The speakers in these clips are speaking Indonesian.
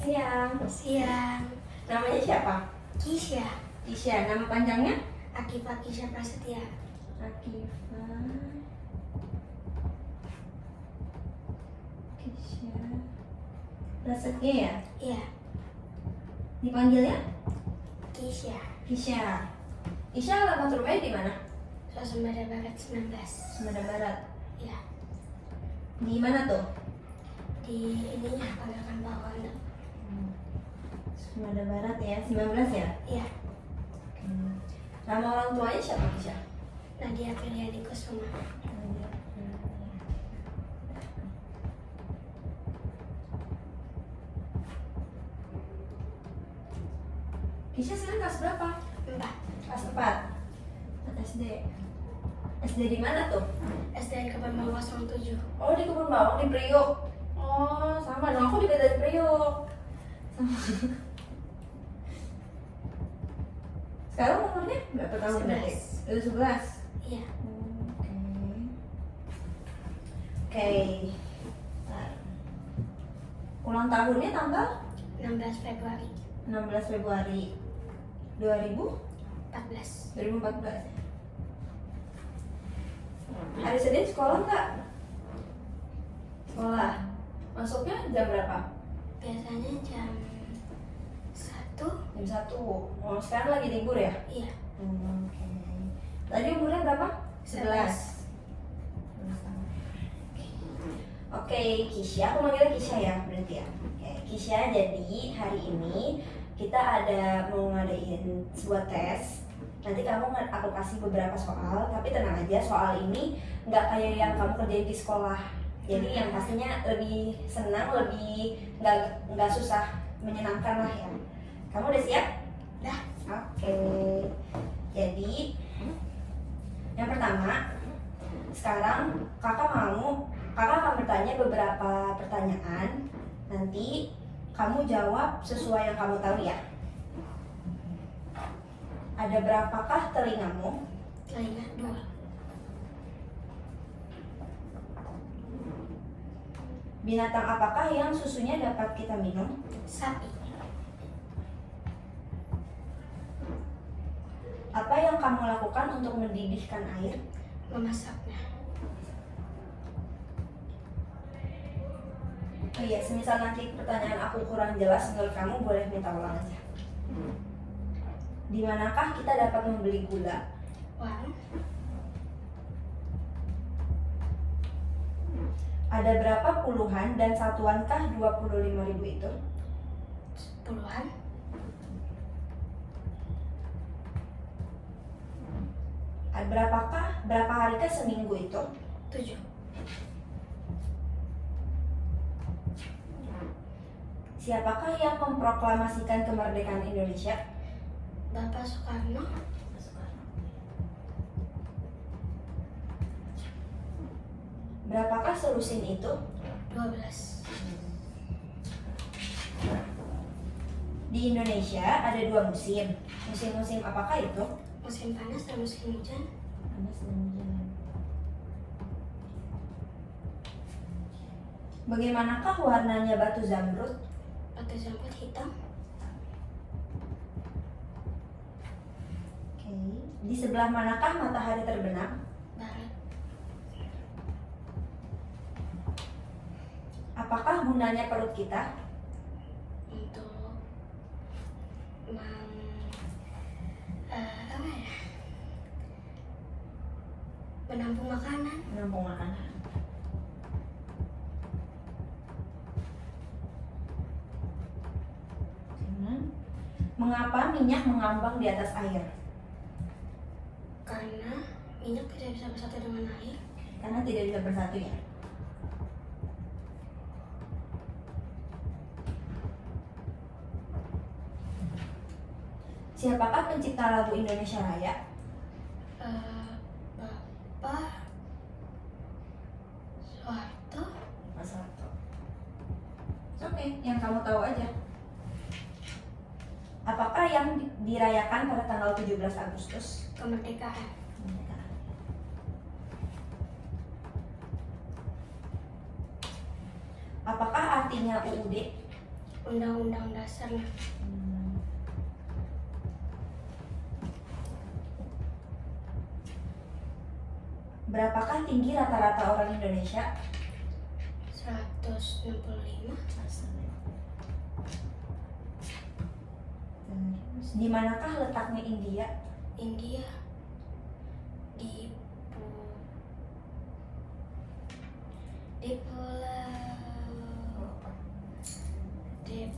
Siang. Siang. Namanya siapa? Kisya. Kisya. Nama panjangnya? Akifah Kisya Prasetya. Akifah Kisya Prasetya ya? Iya. Dipanggilnya? Kisya. Kisya. Kisya alamat rumahnya di mana? Suasembada Barat 19. Sumedang Barat. Iya. Di mana tuh? Di ininya Pangkalan Bawang. Sumedang Barat ya, 19 ya? Iya. Nama orang tuanya siapa Kisya? Nadia Piliani Kusuma. Kisya sekarang kelas berapa? 4. Kelas 4. SD. SD di mana tuh? SDN Kebun Bawang 07. Oh, di Kebun Bawang di Priok. Oh, sama dong. Aku juga dari Priok. Sama. Sekarang umurnya berapa tahun? 11. Udah 11. Iya. Oke. Nah, ulang tahunnya tanggal 16 Februari 16 Februari 14. 2014 ya. Hari Senin sekolah nggak? Sekolah. Masuknya jam berapa? Biasanya jam 1. Jam 1. Oh, sekarang lagi libur ya? Iya. Oke. Tadi umurnya berapa? 11. Oke, Kisya, aku manggilnya Kisya ya berarti ya. Oke, Kisya, jadi hari ini kita ada mau ngadain sebuah tes. Nanti kamu aku kasih beberapa soal, tapi tenang aja, soal ini nggak kayak yang kamu kerjain di sekolah. Jadi yang pastinya lebih senang, lebih nggak susah, menyenangkan lah ya. Kamu udah siap? Dah. Oke. Jadi yang pertama, sekarang kakak akan bertanya beberapa pertanyaan. Nanti kamu jawab sesuai yang kamu tahu ya. Ada berapakah telingamu? Telinga 2. Binatang apakah yang susunya dapat kita minum? Sapi. Apa yang kamu lakukan untuk mendidihkan air? Memasaknya. Oh iya, semisal nanti pertanyaan aku kurang jelas menurut kamu, boleh minta ulang aja. Di manakah kita dapat membeli gula? Warung. Ada berapa puluhan dan satuankah 25.000 itu? Puluhan. Berapa harikah seminggu itu? 7. Siapakah yang memproklamasikan kemerdekaan Indonesia? Bapak Soekarno. Berapakah selusin itu? 12. Di Indonesia ada 2 musim. Musim-musim apakah itu? Musim panas dan musim hujan. Panas dan hujan. Bagaimanakah warnanya batu zamrud? Batu zamrud hitam. Oke. Di sebelah manakah matahari terbenam? Barat. Apakah gunanya perut kita? Untuk menampung makanan. Menampung makanan. Mengapa minyak mengambang di atas air? Karena minyak tidak bisa bersatu dengan air. Karena tidak bisa bersatu ya. Siapakah pencipta lagu Indonesia Raya? Bapak Soeharto. Mas Soeharto. Oke, yang kamu tahu aja. Apakah yang dirayakan pada tanggal 17 Agustus? Kemerdekaan. Apakah artinya UUD? Undang-undang dasarnya. Berapakah tinggi rata-rata orang Indonesia? 165. Terus, di manakah letaknya India? India di di pulau di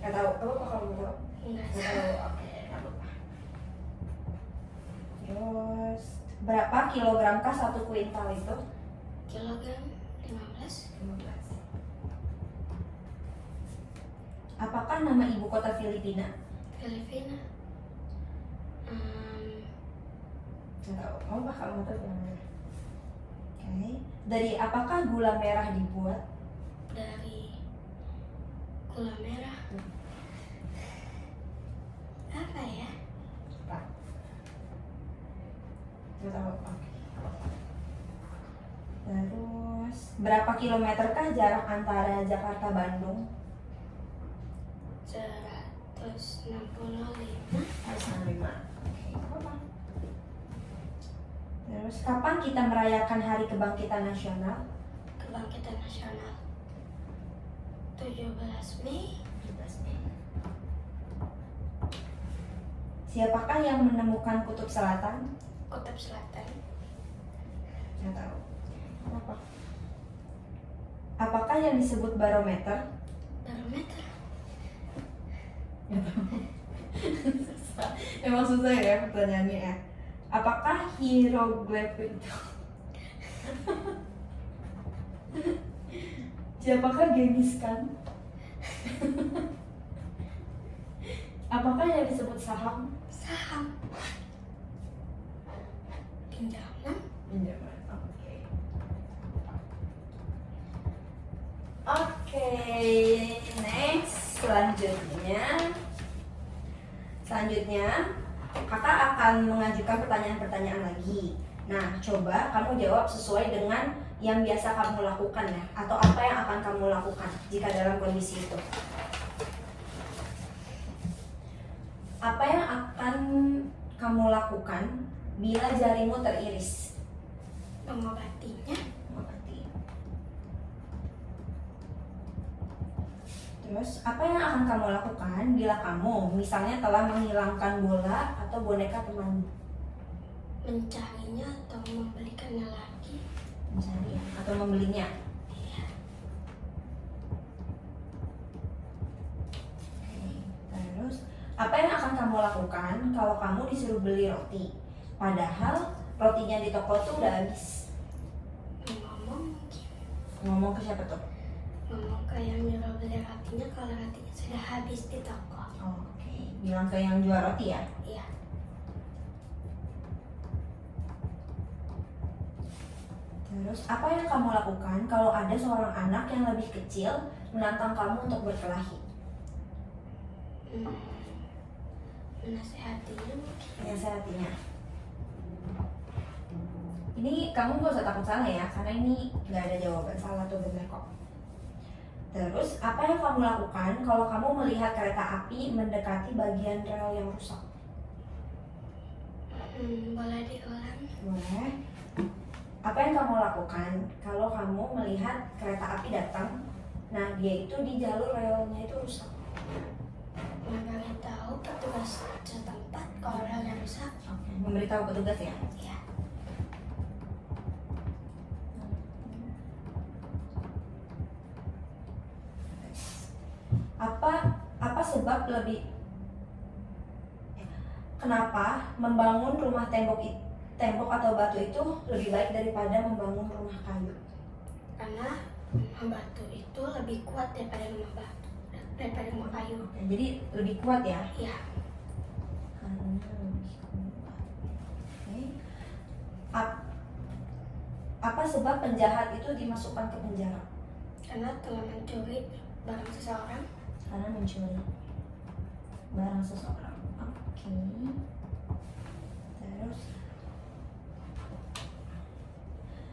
Nggak tahu. Apa kalau nggak tahu? enggak Nggak tahu. tahu. Oke, nggak apa-apa. Terus, berapa kilogramkah satu kuintal itu? Kilogram 15. 15. Apakah nama ibu kota Filipina? Filipina. Nggak tahu. Kamu bakal nggak tahu yang mana? Oke. Dari apakah gula merah dibuat? Dari gula merah. Apa ya? Apa? Nggak tahu. Oke. Terus, berapa kilometerkah jarak antara Jakarta Bandung? 165. 105. Oke, apa? Terus, kapan kita merayakan Hari Kebangkitan Nasional? Kebangkitan Nasional 17 Mei. 17 Mei. Siapakah yang menemukan Kutub Selatan? Kutub Selatan. Nggak tahu. Apa? Apakah yang disebut barometer? Barometer. Nggak tahu. Emang susah ya pertanyaannya ya. Apakah hieroglif itu? Siapakah Genghis Khan? Apakah yang disebut saham? Saham. Pinjaman. Pinjaman. Oke. Oke, next. Selanjutnya, kakak akan mengajukan pertanyaan-pertanyaan lagi. Nah, coba kamu jawab sesuai dengan yang biasa kamu lakukan ya, atau apa yang akan kamu lakukan jika dalam kondisi itu. Apa yang akan kamu lakukan bila jarimu teriris? Mengobatinya. Mengobati. Terus, apa yang akan kamu lakukan bila kamu misalnya telah menghilangkan bola atau boneka temanmu? Mencarinya atau membelikannya lagi. Mencari atau membelinya? Iya. Oke. Terus, apa yang akan kamu lakukan kalau kamu disuruh beli roti? Padahal rotinya di toko tuh udah habis. Ngomong mungkin. Ngomong ke siapa tuh? Ngomong ke yang nyuruh beli rotinya kalau rotinya sudah habis di toko. Oke. Bilang ke yang jual roti ya? Iya. Terus, apa yang kamu lakukan kalau ada seorang anak yang lebih kecil menantang kamu untuk berkelahi? Menasehatinya mungkin. Menasehatinya. Ini kamu gak usah takut salah ya, karena ini gak ada jawaban salah atau benar kok. Terus, apa yang kamu lakukan kalau kamu melihat kereta api mendekati bagian rel yang rusak? Boleh diulang? Boleh. Apa yang kamu lakukan kalau kamu melihat kereta api datang, nah dia itu di jalur relnya itu rusak? Memberitahu petugas setempat kalau relnya rusak. Oke. Memberitahu petugas ya? Iya. Apa sebab kenapa membangun rumah tembok atau batu itu lebih baik daripada membangun rumah kayu? Karena rumah batu itu lebih kuat daripada rumah kayu. Oke, jadi lebih kuat ya? Iya. Karena lebih kuat. Oke. Apa sebab penjahat itu dimasukkan ke penjara? Karena telah mencuri barang seseorang. Karena mencuri barang seseorang. Oke. Terus,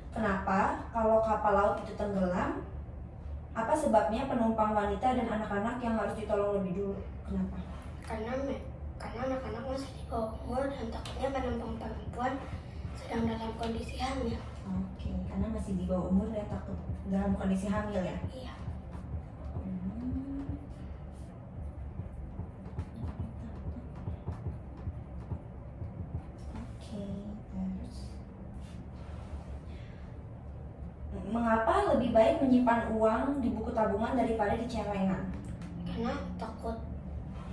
Kenapa kalau kapal laut itu tenggelam? Apa sebabnya penumpang wanita dan anak-anak yang harus ditolong lebih dulu? Kenapa? Karena anak-anak masih di bawah umur dan takutnya penumpang perempuan sedang dalam kondisi hamil. Oke, karena masih di bawah umur dan takut dalam kondisi hamil ya? Iya. Oke, terus mengapa lebih baik menyimpan uang di buku tabungan daripada di celengan? Karena takut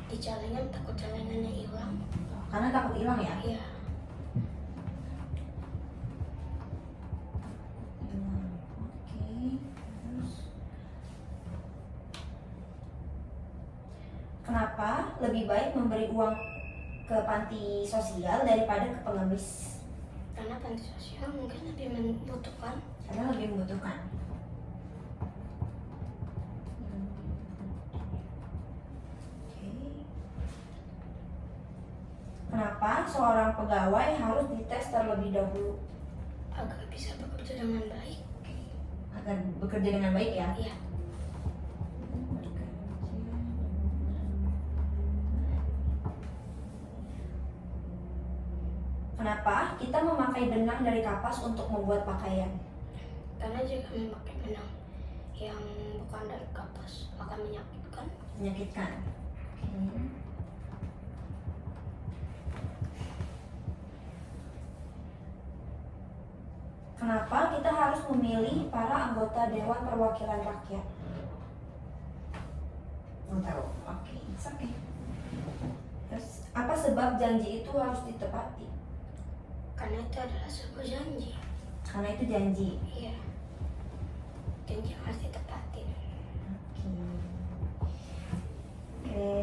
di celengan, takut celengannya hilang. Karena takut hilang ya? Iya. Oke, terus kenapa lebih baik memberi uang ke panti sosial daripada ke pengemis? Karena panti sosial mungkin lebih membutuhkan. Karena lebih membutuhkan. Oke. Kenapa seorang pegawai harus dites terlebih dahulu? Agar bisa bekerja dengan baik. Agar bekerja dengan baik ya? Iya. Kenapa kita memakai benang dari kapas untuk membuat pakaian? Karena jika memakai benang yang bukan dari kapas akan menyakitkan. Menyakitkan. Oke. Kenapa kita harus memilih para anggota Dewan Perwakilan Rakyat? Mau tahu? Oke, oke. Terus apa sebab janji itu harus ditepati? Karena itu adalah sebuah janji. Karena itu janji. Iya. Janji yang harus ditepati. Oke.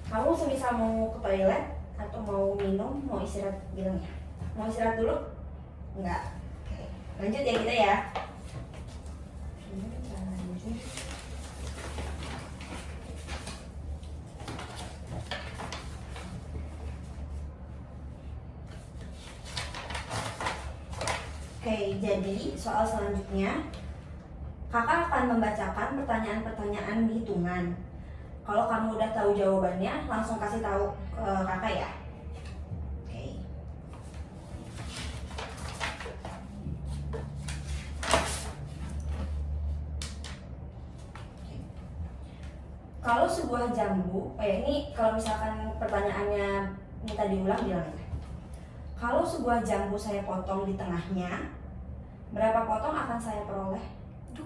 Kamu semisal mau ke toilet atau mau minum, mau istirahat bilang ya. Mau istirahat dulu? Enggak. Oke. Lanjut ya kita ya. Lanjut. Oke, jadi soal selanjutnya kakak akan membacakan pertanyaan-pertanyaan hitungan. Kalau kamu udah tahu jawabannya, langsung kasih tahu ke kakak ya. Oke. Kalau sebuah jambu, ini kalau misalkan pertanyaannya minta diulang bilang ya. Kalau sebuah jambu saya potong di tengahnya, berapa potong akan saya peroleh? 2.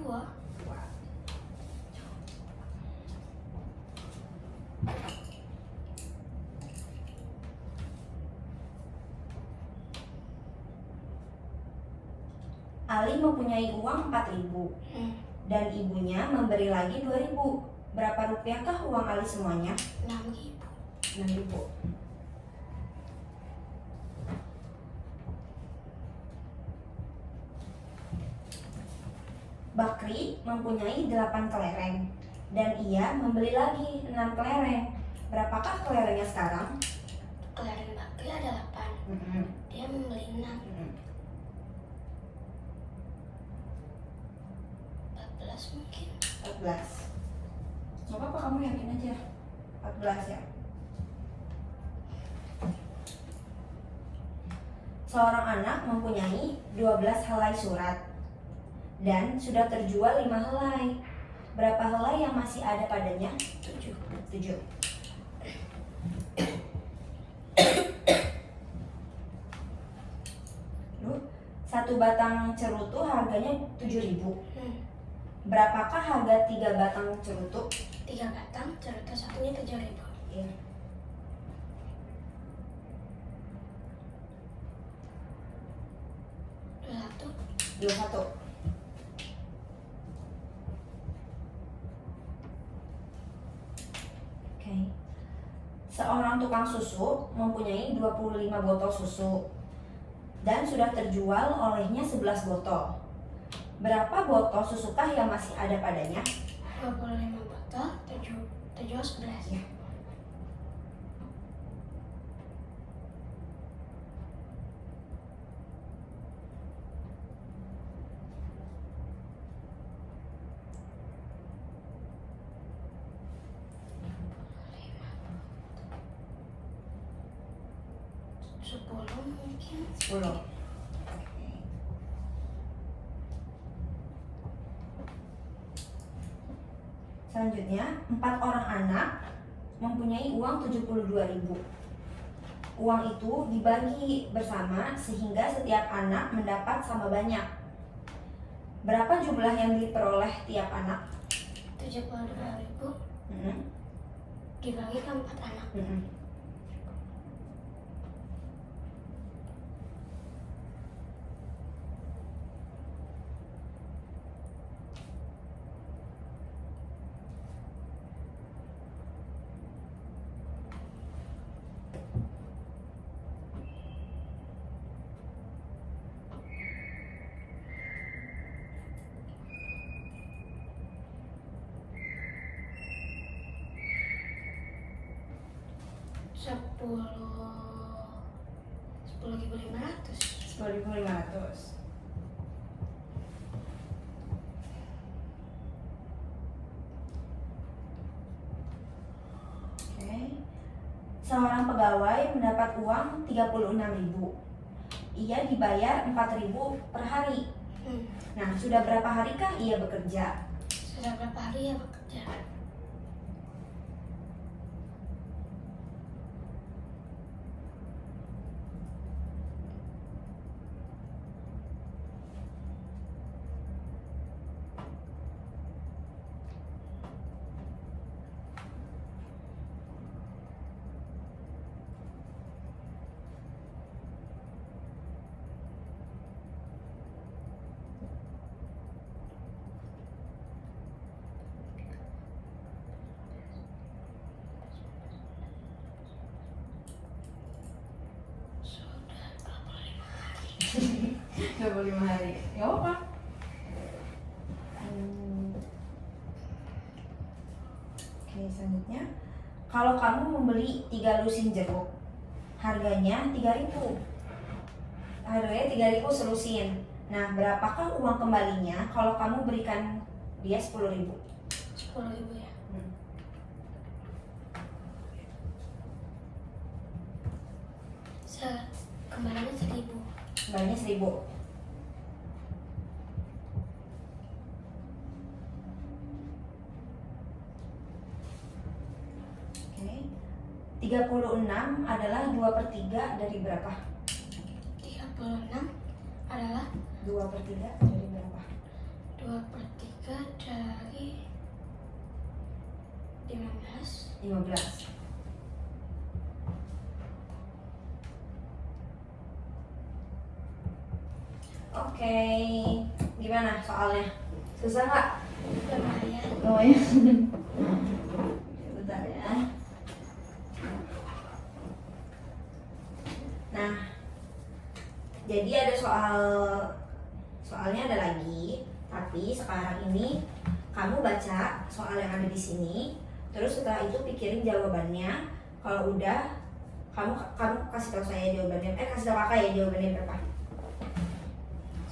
Ali mempunyai uang 4.000 dan ibunya memberi lagi 2.000. Berapa rupiahkah uang Ali semuanya? 6.000. 6.000. Bakri mempunyai 8 kelereng dan ia membeli lagi 6 kelereng. Berapakah kelerengnya sekarang? Kelereng Bakri ada 8. Dia membeli 6. 14 mungkin. 14. Gak apa-apa, kamu yakin aja. 14 ya. Seorang anak mempunyai 12 helai surat dan sudah terjual 5 helai. Berapa helai yang masih ada padanya? 7. Satu batang cerutu harganya 7.000. Berapakah harga 3 batang cerutu? 3 batang, cerutu satunya 7.000. Iya. Dua satu. Oke. Seorang tukang susu mempunyai 25 botol susu dan sudah terjual olehnya 11 botol. Berapa botol susukah yang masih ada padanya? 25 botol, 7 11. Ya. 10 mungkin. 10. Oke. Selanjutnya, 4 orang anak mempunyai uang 72.000. Uang itu dibagi bersama sehingga setiap anak mendapat sama banyak. Berapa jumlah yang diperoleh tiap anak? 72.000 dibagi ke 4 anak. 10.500. 10.500. Oke. Seorang pegawai mendapat uang 36.000. Ia dibayar 4.000 per hari. Nah, sudah berapa harikah ia bekerja? Sudah berapa hari ya bekerja? Sudah 25 hari. Ya apa? Oke, selanjutnya. Kalau kamu membeli 3 lusin jeruk, harganya 3.000. Harganya 3.000 selusin. Nah, berapakah uang kembalinya kalau kamu berikan dia 10.000? 10.000 ya. Kembalinya 1.000. Kembalinya 1.000. Oke. 36 adalah 2/3 dari berapa? 36 adalah 2/3 dari berapa? 2/3 dari 15. 15. Oke, gimana soalnya? Susah nggak? Lumayan. Lumayan. Bentar ya. Nah, jadi ada soalnya ada lagi, tapi sekarang ini kamu baca soal yang ada di sini, terus setelah itu pikirin jawabannya. Kalau udah, kamu kasih tahu saya jawabannya. Kasih tahu kakak ya jawabannya berapa?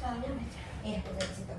Soalnya baca. Iya, baca di situ.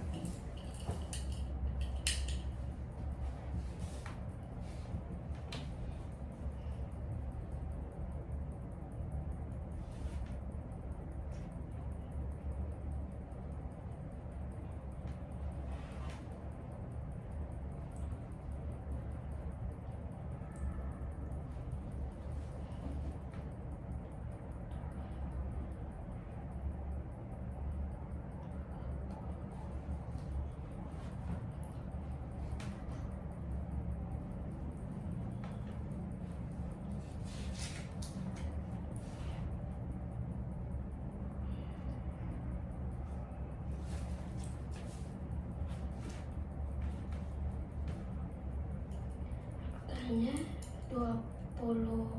Akarnya 24.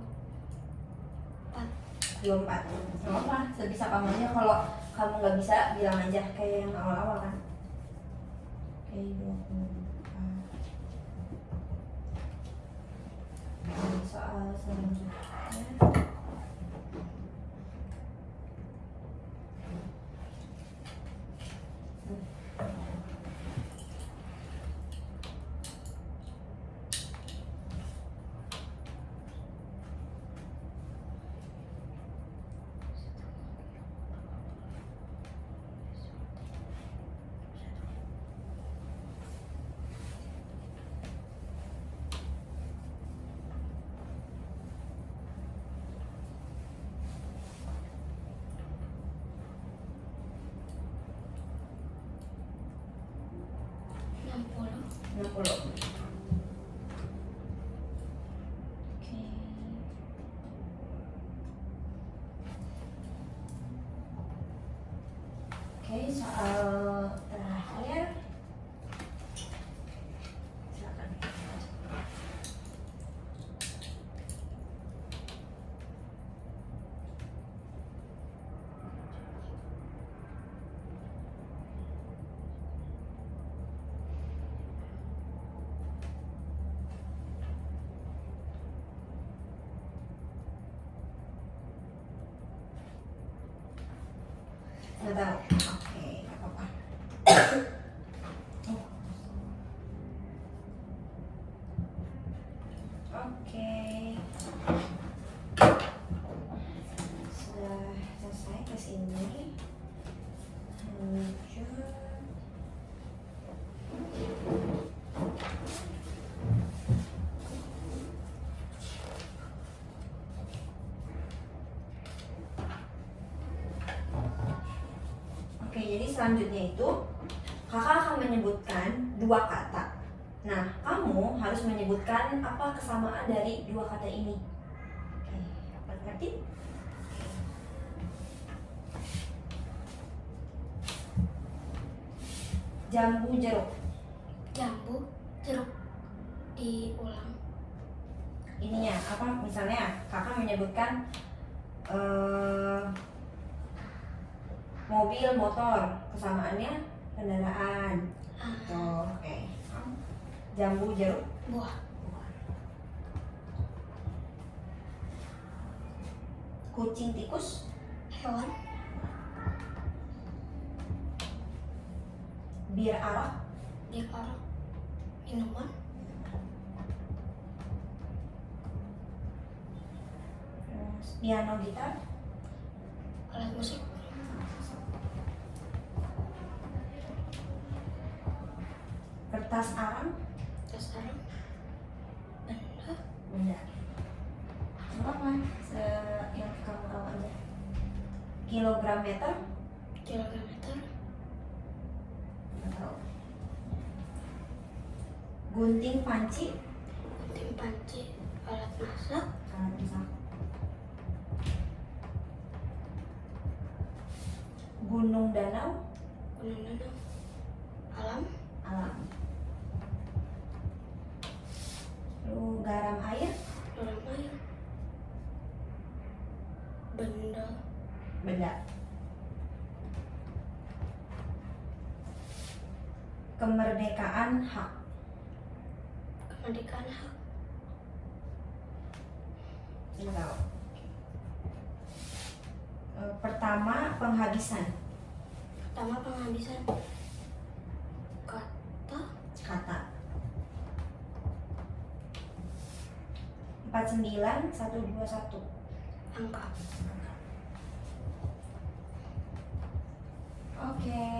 24. Nggak apa, sebisa kamu aja. Kalau kamu nggak bisa, bilang aja kayak yang awal-awal kan. Oke, 24. Soal selanjutnya. 60. Oke, soal terakhir. Silakan. Nggak tahu. Oke, nggak apa-apa. Oke. Sudah selesai tes ini. Lanjut. Oke, jadi selanjutnya itu kakak akan menyebutkan dua kata. Nah, kamu harus menyebutkan apa kesamaan dari dua kata ini. Oke, apa ngerti? Jambu jeruk. Jambu, jeruk. Diulang. Ininya apa? Misalnya kakak menyebutkan mobil, motor, kesamaannya kendaraan. Tuh, oke. Jambu jeruk. Buah. Kucing tikus. Hewan. Bir arak. Bir arak. Minuman. Terus piano gitar. Alat musik. Kertas arang. Kertas arang. Benda. Benda. Apa? Yang kamu tahu aja. Kilogram meter. Kilometer. Nggak tahu. Gunting panci. Gunting panci. Alat masak. Alat masak. Gunung danau. Gunung danau. Alam. Alam. Lalu garam air. Garam air. Benda. Benda. Kemerdekaan hak. Kemerdekaan hak. Nggak tahu. Pertama penghabisan. Pertama penghabisan. Kata. Kata. 49121. Angka. Oke.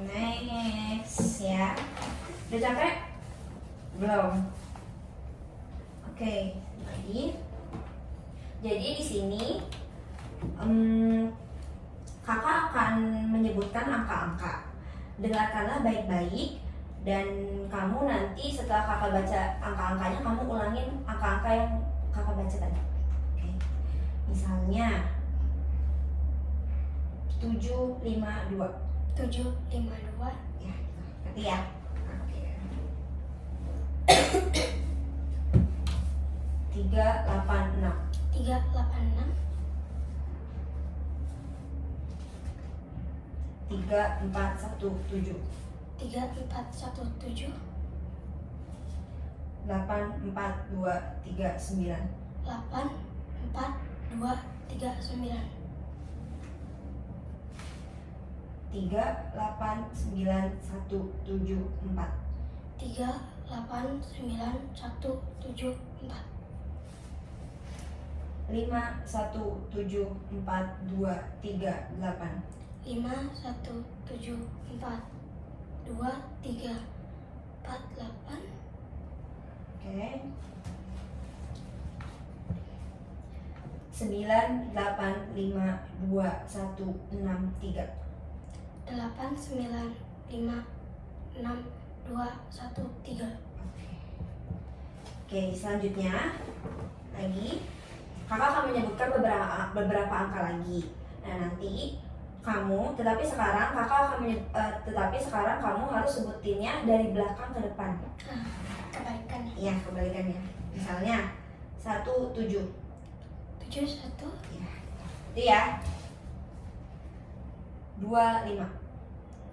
Next ya. Udah capek? Belum. Oke, lagi. Jadi di sini kakak akan menyebutkan angka-angka. Dengarkanlah baik-baik dan kamu nanti setelah kakak baca angka-angkanya kamu ulangin angka-angka yang kakak baca tadi. Oke. Misalnya 752. 752. Ya, ngerti ya? Oke. 386. 386. 3417. 3417. 84239. 84239. 389174. 389174. 517428. 51742348. Oke. 98526163. 8956163. 2, 1, 3. Oke, selanjutnya lagi kakak akan menyebutkan beberapa angka lagi. Nah, nanti tetapi sekarang kamu harus sebutinnya dari belakang ke depan. Kebalikannya. Iya, kebalikannya. Misalnya 17. 7, 1. Ya. Itu ya. 25.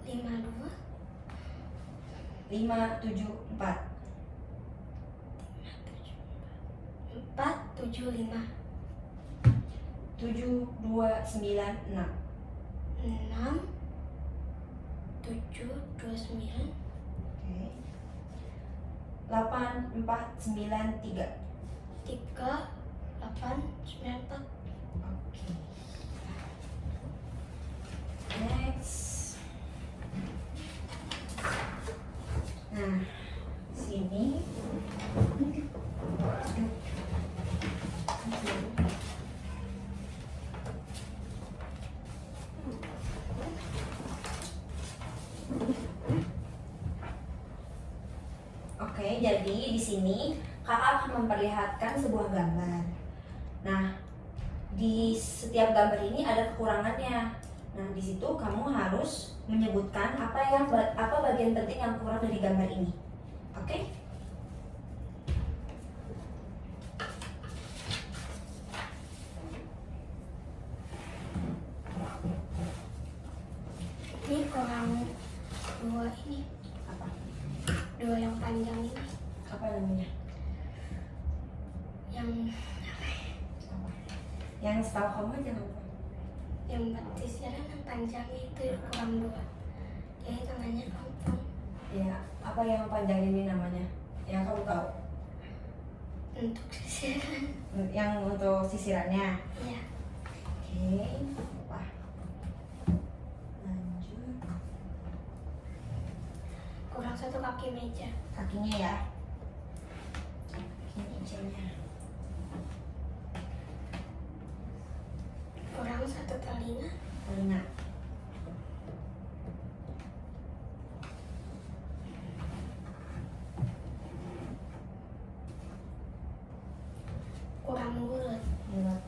5, 2. 5, 7, 4. 4, 7, 5. 7, 2, 9, 6. 6, 7, 2, 9. Oke. 8, 4, 9, 3. 3, 8, 9, 4. Oke. Next. Nah, sini. Oke, jadi di sini kakak akan memperlihatkan sebuah gambar. Nah, di setiap gambar ini ada kekurangannya. Nah, di situ kamu harus menyebutkan apa bagian penting yang kurang dari gambar ini. Oke? Ini kurang 2 ini. Apa? 2 yang panjang ini. Apa namanya? Yang Apa? Yang setahu kamu aja apa? yang buat sisiran yang panjang itu kurang 2. Jadi tangannya ompong. Ya, apa yang panjang ini namanya? Yang kamu tahu? Untuk sisiran. Yang untuk sisirannya. Iya. Oke. Apa? Lanjut. Kurang 1 kaki meja. Kakinya ya. Kaki mejanya. Kurang 1 telinga. Telinga. Kurang mulut. Mulut.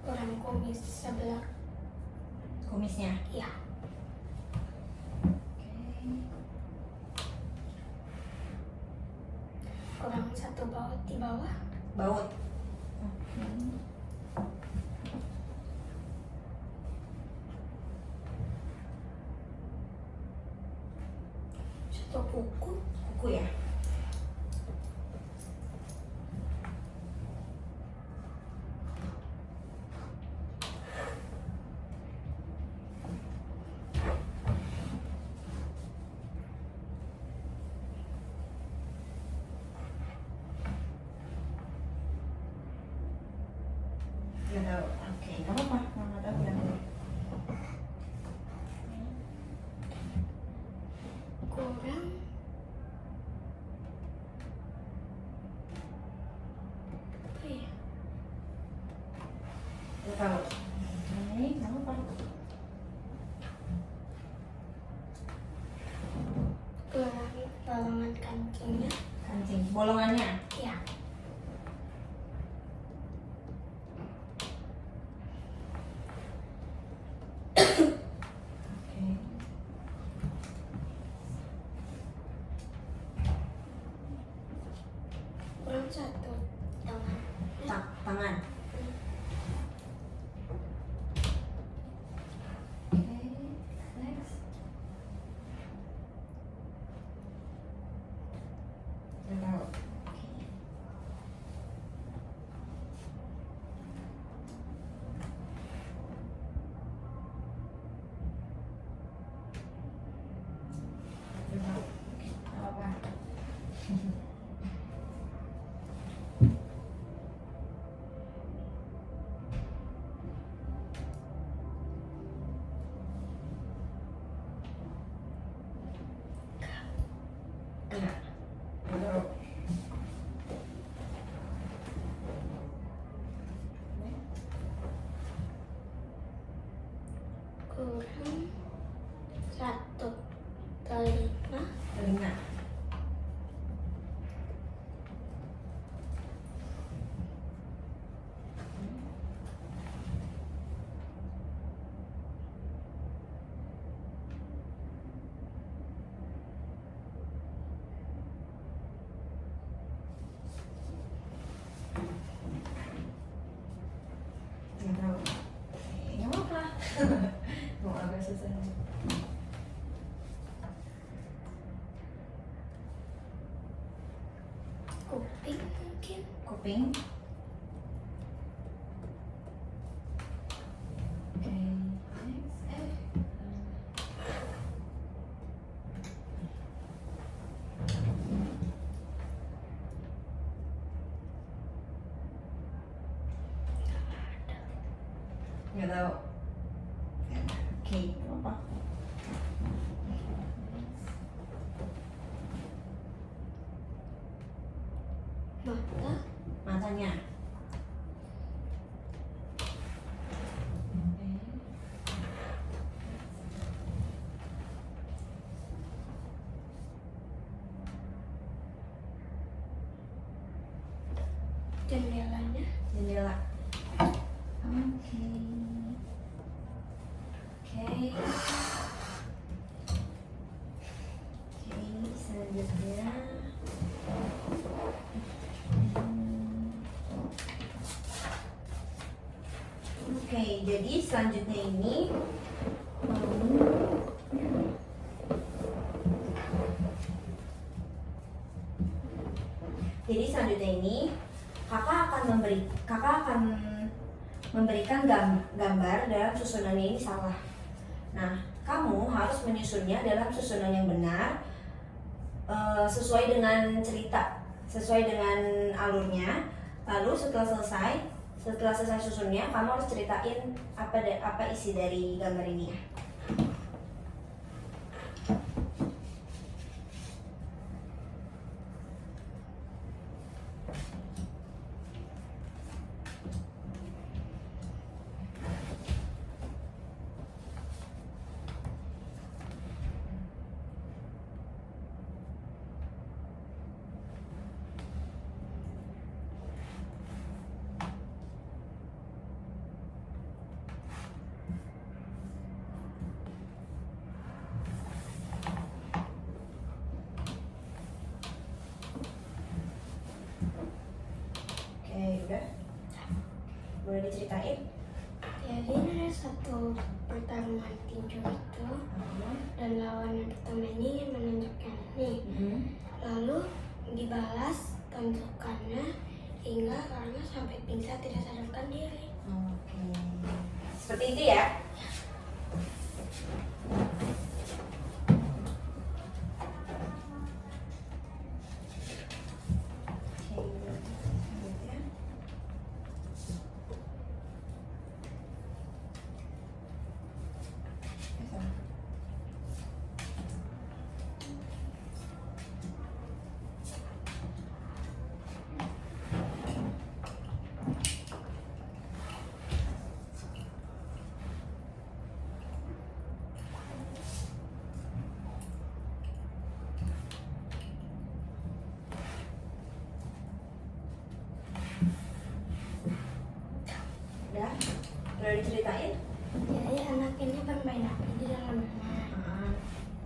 Kurang kumis sebelah. Kumisnya. Iya. Kurang 1 baut di bawah. Baut. Satu kuku. Kuku ya. Nggak tahu. Oke, nggak apa-apa. Nggak tahu ya. Kurang apa ya? Nggak tahu. Oke, nggak apa-apa. Kurang bolongan kancingnya. Kancing. Bolongannya. Iya. Oke. Kurang 1 tangan. Tangan. Mau agak susah. Kuping mungkin. Kuping. Oke. Nggak tahu. Oke, apa? Mata. Matanya. Jendelanya. Jendela. Oke. Oke. Oke, selanjutnya. Oke, jadi selanjutnya ini kakak akan memberikan gambar dalam susunannya ini salah. Nah, kamu harus menyusunnya dalam susunan yang benar, sesuai dengan cerita, sesuai dengan alurnya. Lalu setelah selesai susunnya, kamu harus ceritain apa isi dari gambar ini ya. Udah, boleh diceritain? Jadi ada satu pertarungan tinju itu, dan lawan yang pertama ini ingin menunjukkan ini. Lalu dibalas tonjokannya hingga orangnya sampai pingsan tidak sadarkan diri. Oke. Seperti itu ya. Udah, boleh diceritain? Jadi anak ini bermain api di dalam rumah.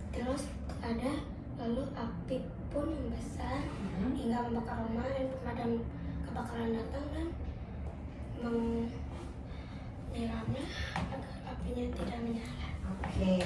Terus ada lalu api pun membesar hingga membakar rumah, dan pemadam kebakaran datang dan menyiramnya agar apinya tidak menyala. Oke.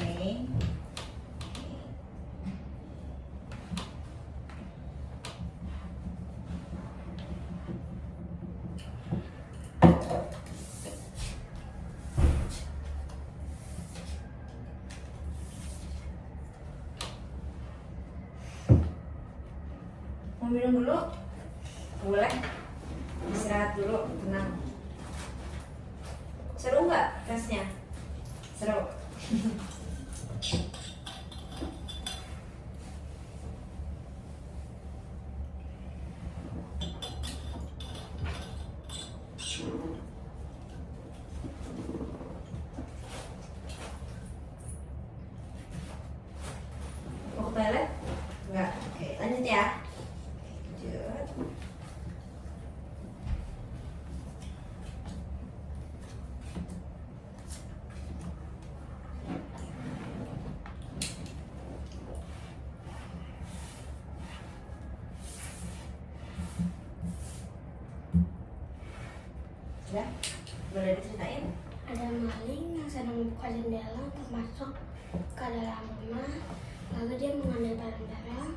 Mau minum dulu? Boleh. Istirahat dulu, tenang. Seru nggak tesnya? Seru. Mau ke toilet? Enggak. Oke, lanjut ya. Lanjut. Boleh diceritain? Ada maling yang sedang membuka jendela untuk masuk ke dalam rumah. Lalu dia mengambil barang-barang.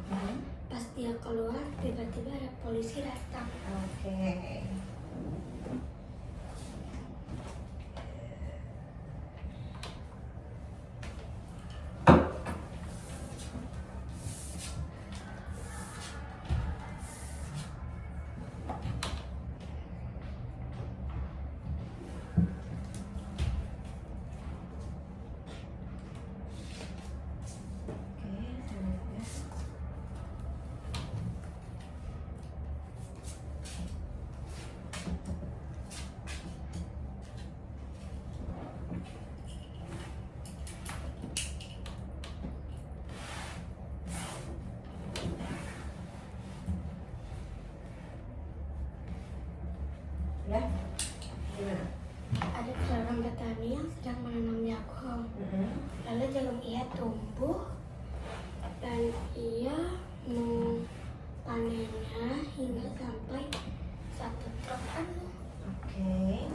Pas dia keluar, tiba-tiba ada polisi datang. Oke. Ya, gimana? Ada seorang petani yang sedang menanam jagung. Lalu jagung ia tumbuh dan ia panennya hingga sampai 1 truk penuh. Oke.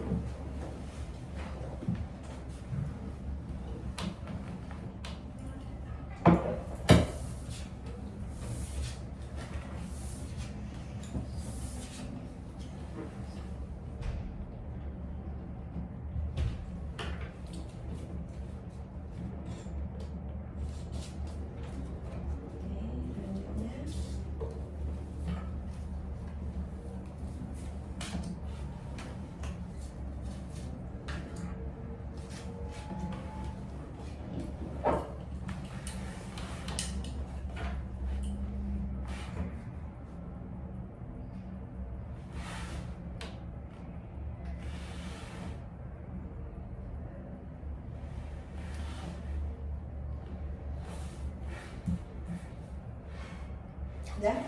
Udah?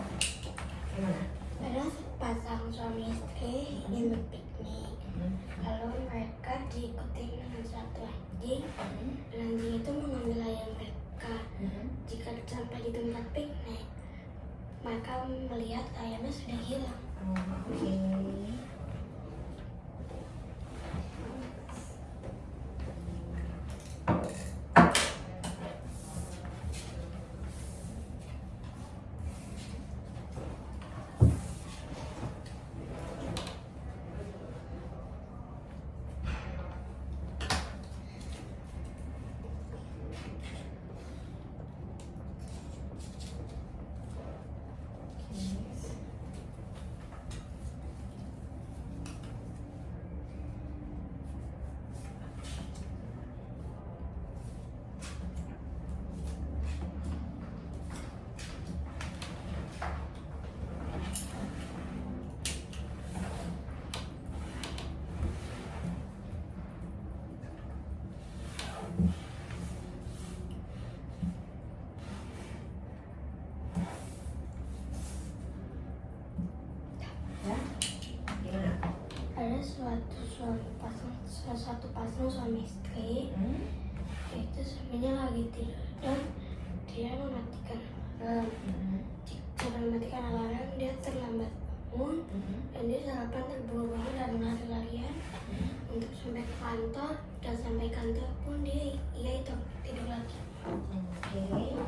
Gimana? Ada sepasang suami istri ingin berpiknik. Lalu mereka diikuti dengan satu anjing. Dan anjing itu mengambil ayam mereka. Jika sampai di tempat piknik, mereka melihat ayamnya sudah hilang. Oke. Ada satu pasang suami istri. Itu suaminya lagi tidur dan dia mematikan alarm. Jika mematikan alarm, dia terlambat bangun dan dia sarapan terburu-buru dan lari-larian untuk sampai ke kantor, dan sampai kantor pun ia itu tidur lagi. Oke.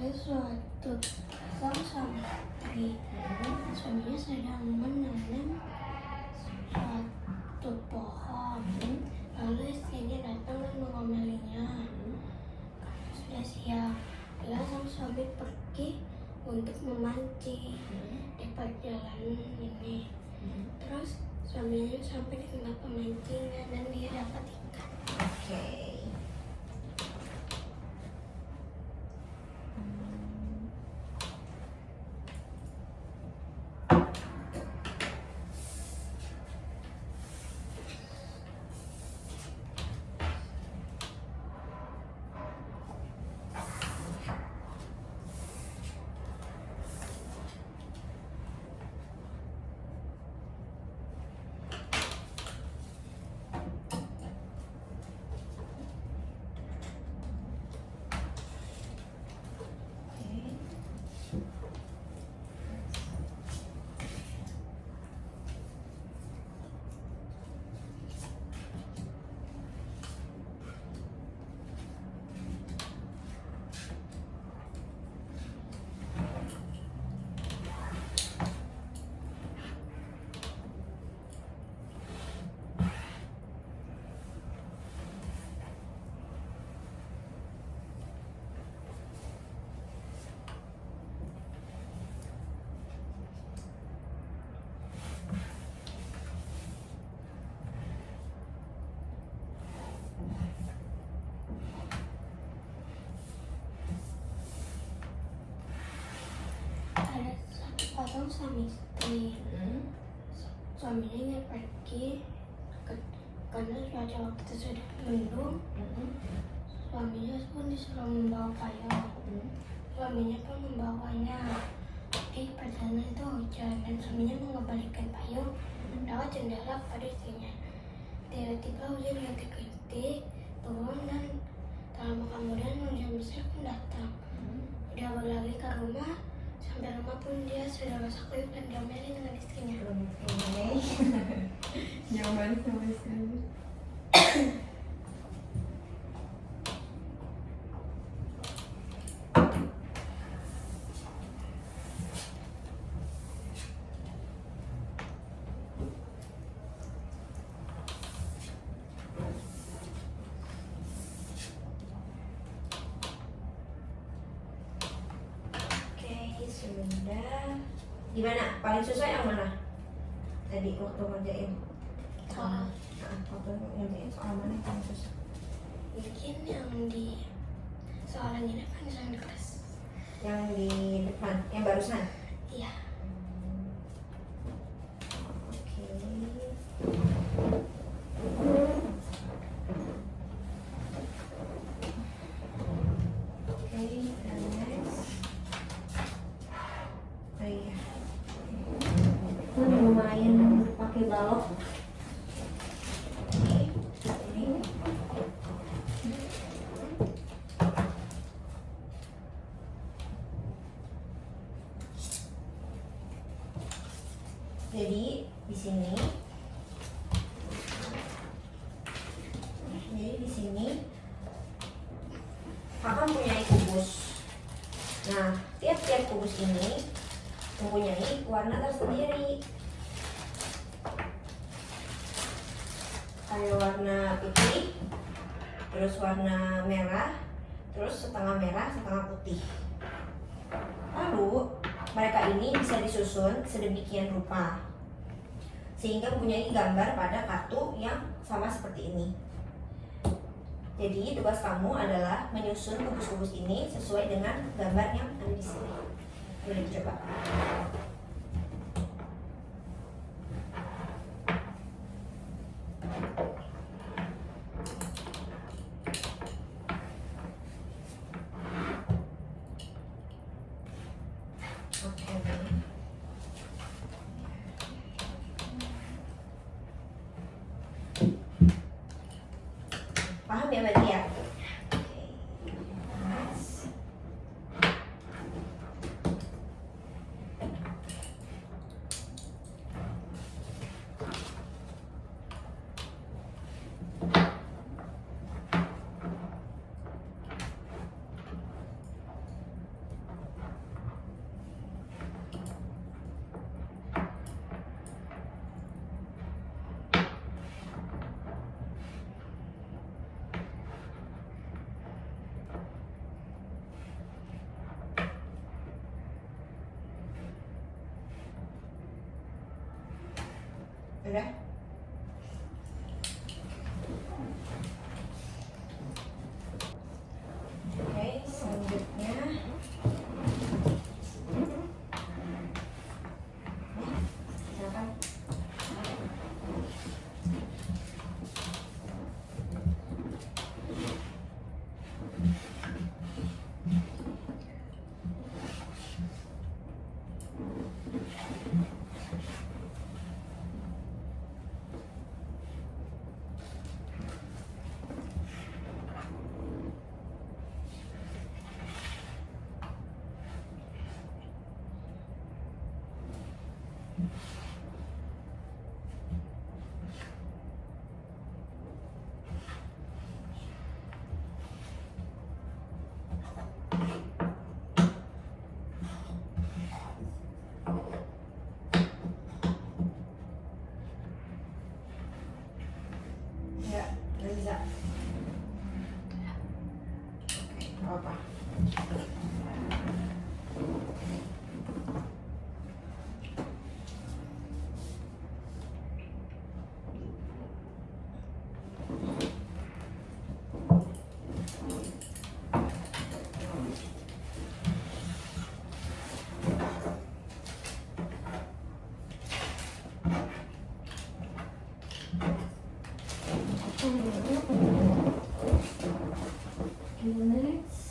Ada suatu pasang suami memancing di perjalanan ini. Terus suaminya sampai di tempat pemancingan dan dia dapat ikan. Oke. Ada satu pasang suami istri. Suaminya ingin pergi karena cuaca waktu itu sudah mendung. Suaminya pun disuruh membawa payung. Suaminya pun membawanya. Tapi perjalanan itu hujan dan suaminya mengembalikan payung lewat jendela pada istrinya. Tiba-tiba hujan rintik-rintik turun dan tak lama kemudian hujan besar pun datang. Dia balik lagi ke rumah. Sampai rumah pun dia sudah masak kuyup dan diomelin dengan istrinya. Jawaban sama sekali. Oke, sudah. Gimana? Paling susah yang mana? Tadi waktu ngerjain. Soal Waktu ngerjain soal mana yang paling susah? mungkin yang di soalan ini kan sangat keras. Yang di depan, yang barusan. Iya. Oke. Oke, dan next. Oh iya. Lumayan pakai balok. Oke, ini. Jadi di sini, kakak punya kubus. Nah, tiap-tiap kubus ini mempunyai warna tersendiri. Kayak warna putih, terus warna merah, terus setengah merah, setengah putih. Lalu mereka ini bisa disusun sedemikian rupa sehingga mempunyai gambar pada kartu yang sama seperti ini. Jadi tugas kamu adalah menyusun kubus-kubus ini sesuai dengan gambar yang ada di sini. Boleh dicoba. Oke. Paham ya berarti ya? Oke. Next. Udah? Oke, selanjutnya silakan. Ya, nggak bisa. Oke, nggak apa-apa. Next.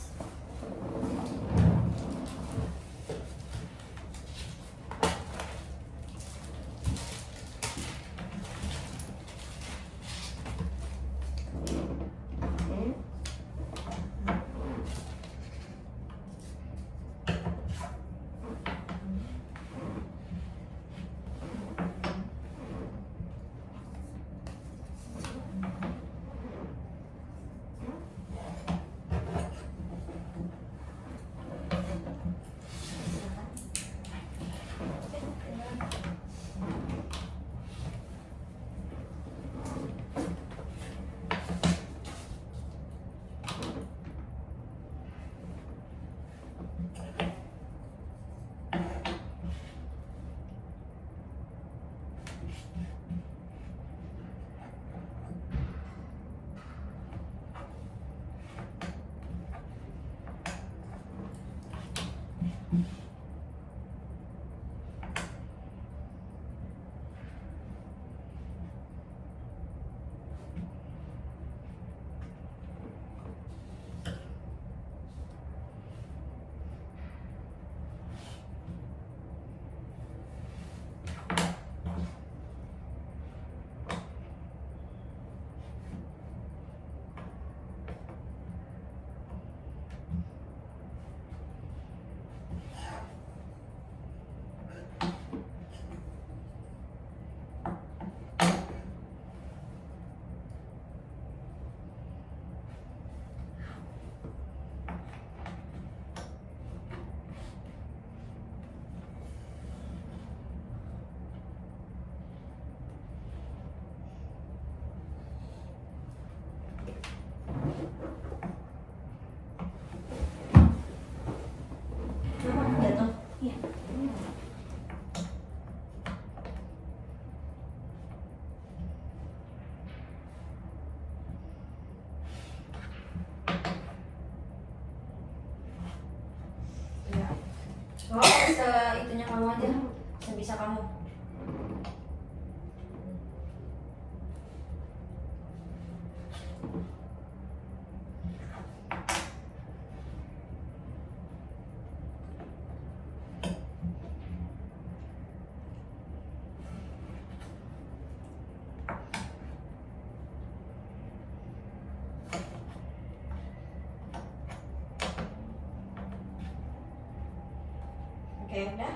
Kenapa jatuh? Iya. Ya. Oh, itunya kamu aja, sebisa kamu. Oke, udah.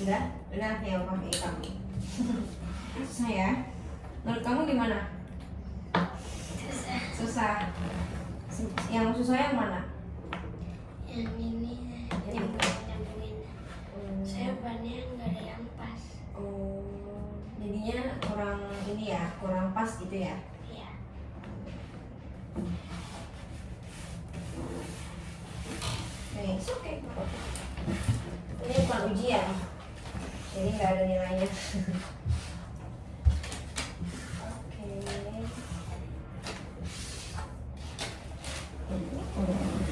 Udah ya pakai kamu. Susah ya? Menurut kamu gimana? Susah. Yang susah yang mana? Yang ini nyambungin. Saya bannya nggak ada yang pas. Oh, jadinya kurang ini ya, kurang pas gitu ya? Iya. It's okay. Ini bukan ujian, jadi nggak ada nilainya.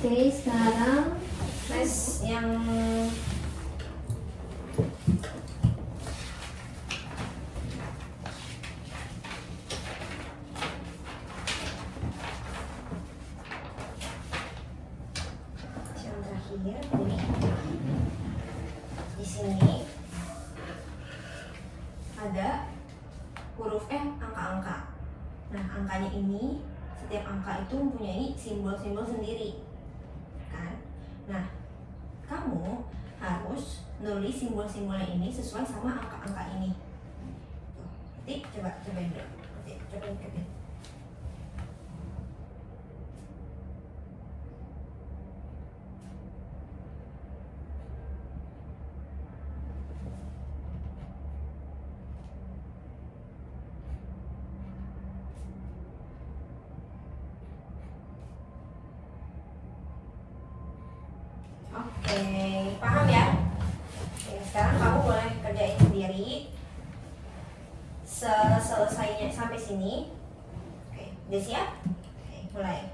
Oke, sekarang tes yang terakhir. Jadi di sini ada huruf angka-angka. Nah, angkanya ini setiap angka itu mempunyai simbol-simbol sendiri, kan? Nah, kamu harus nulis simbol-simbolnya ini sesuai sama angka-angka ini. Tuh, nanti cobain dulu. Nanti cobain ikutin. Oke, paham ya? Oke, sekarang kamu boleh kerjain sendiri. Selesainya sampai sini. Oke, udah siap? Oke, mulai.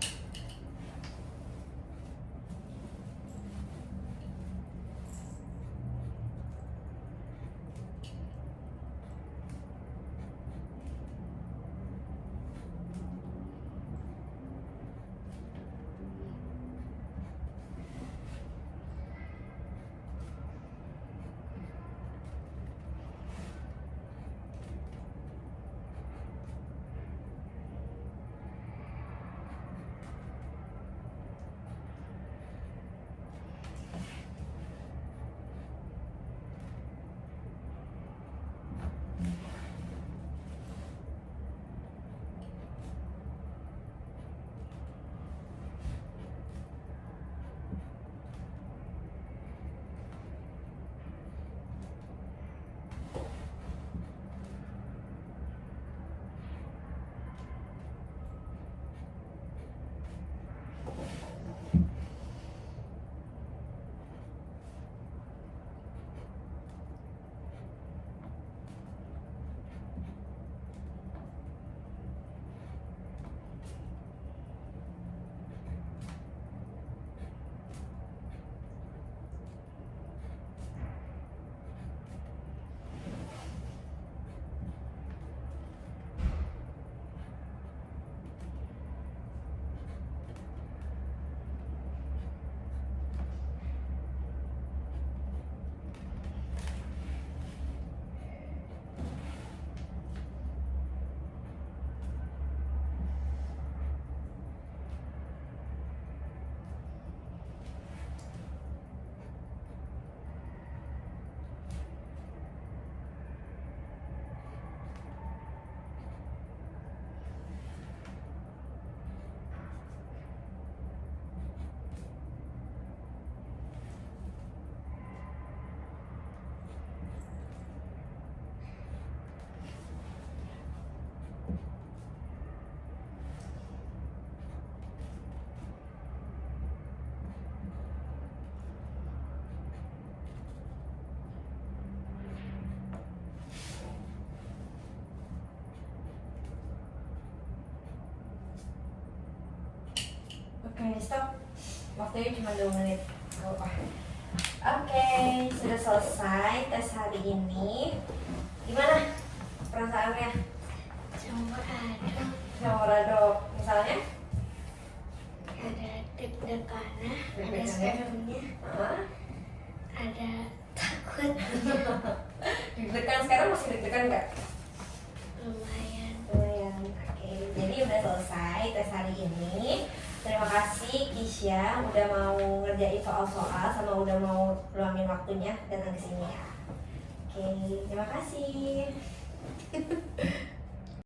Oke, stop. Waktunya cuma 2 menit. Gak apa. Oke, sudah selesai tes hari ini. Gimana perasaannya? Campur aduk. Campur aduk. Misalnya? Ada deg-degan, ada Deg-degan. seremnya, Hah? ada takut. Deg-degan sekarang masih deg-degan nggak? Lumayan. Lumayan. Oke, jadi udah selesai tes hari ini. Terima kasih Kisya udah mau ngerjain soal-soal sama udah mau luangin waktunya datang ke sini ya. Oke, terima kasih.